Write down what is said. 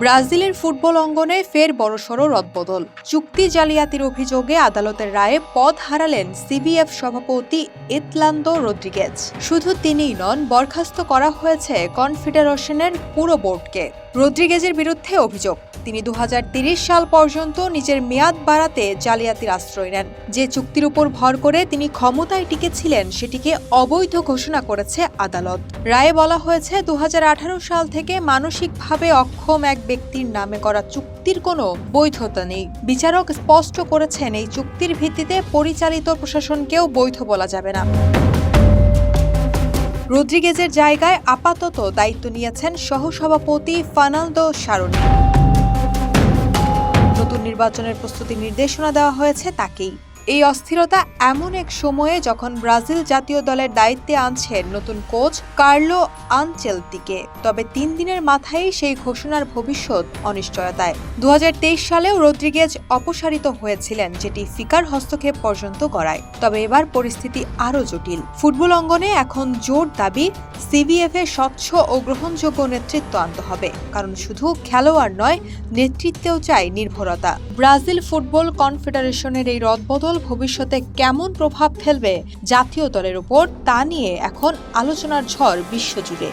ব্রাজিলের ফুটবল অঙ্গনে ফের বড়সড় রদবদল। চুক্তি জালিয়াতির অভিযোগে আদালতের রায়ে পদ হারালেন সিবিএফ সভাপতি ইতলান্দো রদ্রিগেজ। শুধু তিনিই নন, বরখাস্ত করা হয়েছে কনফেডারেশনের পুরো বোর্ডকে। রদ্রিগেজের বিরুদ্ধে অভিযোগ, তিনি 2030 সাল পর্যন্ত নিজের মেয়াদ বাড়াতে জালিয়াতির আশ্রয় নেন। যে চুক্তির উপর ভর করে তিনি ক্ষমতায় টিকেছিলেন সেটিকে অবৈধ ঘোষণা করেছে আদালত। রায়ে বলা হয়েছে 2018 সাল থেকে মানসিকভাবে অক্ষম এক ব্যক্তির নামে করা চুক্তির কোনো বৈধতা নেই। বিচারক স্পষ্ট করেছেন, এই চুক্তির ভিত্তিতে পরিচালিত প্রশাসনকেও বৈধ বলা যাবে না। রদ্রিগেজের জায়গায় আপাতত দায়িত্ব নিয়েছেন সহসভাপতি ফার্নান্দো সারোনি। নতুন নির্বাচনের প্রস্তুতির নির্দেশনা দেওয়া হয়েছে তাকেই। এই অস্থিরতা এমন এক সময়ে যখন ব্রাজিল জাতীয় দলের দায়িত্বে আনছেন নতুন কোচ কার্লো আনচেলতিকে। তবে 3 দিনের মাথায় সেই ঘোষণার ভবিষ্যৎ অনিশ্চয়তায়। 2023 সালেও রদ্রিগেজ অপসারিত হয়েছিলেন, যেটি ফিকার হস্তক্ষেপ পর্যন্ত গড়ায়। তবে এবার পরিস্থিতি আরও জটিল। ফুটবল অঙ্গনে এখন জোর দাবি সিবিএফে স্বচ্ছ ও গ্রহণযোগ্য নেতৃত্ব আনতে হবে, কারণ শুধু খেলোয়াড় নয়, নেতৃত্বেও চাই নির্ভরতা। ব্রাজিল ফুটবল কনফেডারেশনের এই রদবদল ভবিষ্যতে কেমন প্রভাব ফেলবে জাতীয় দলের উপর, তা নিয়ে এখন আলোচনার ঝড় বিশ্বজুড়ে।